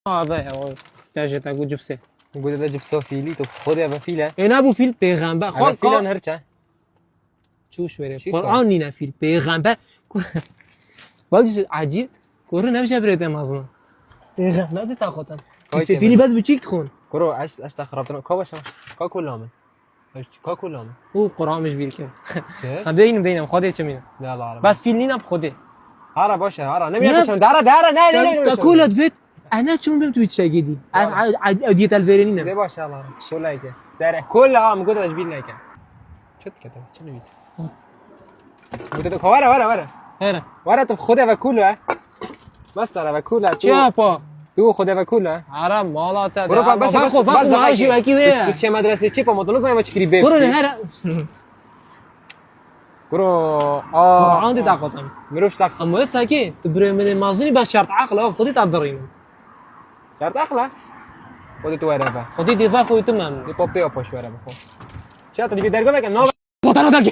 هذا يا ولد تاجت اقول جبسه نقول هذا جبسه فيلي تو خذ يا فيله انا ابو فيل پیغمبر خذ فيلان هرچه چوش بره قرآن نینا فیل پیغمبر والله عجیب کورو نمیشه برده مازن پیغمبر ندی تاقتن فیلی بس بچیک خون كرو اش خربتنا كوبش كا كلامه كا كلامه او قرآن مش بیل که بینم خودت چه مینا لا لا بس فیل نینم خوده هارا باشه هارا نمیاشون داره نه تاكلت فيت انا شو بهم تويت شاقيدي اديت الفيريني نه باشه الله شو لايكه سارع كلها مقدر اجبيل لايكه شت كده شنو بيت مقدر ورا هنا ورا طب خذها وكلها بس على وكلها چاپا تو خذها وكلها حرام مالات برو بس خو ماشي وكي وين تو چه مدرسه چی په مدرسه ما چکری بیب برو هنا برو قرآن دي تاقتن مروش تاق اما ساكي تبري من المازني بس شرط عقله خدي تقدرين شرط اخلاص خذت ورا خدي دفاع خو تمام دي بوبي او باش ورا بخو شاطر دي درگاه بگم نو بطل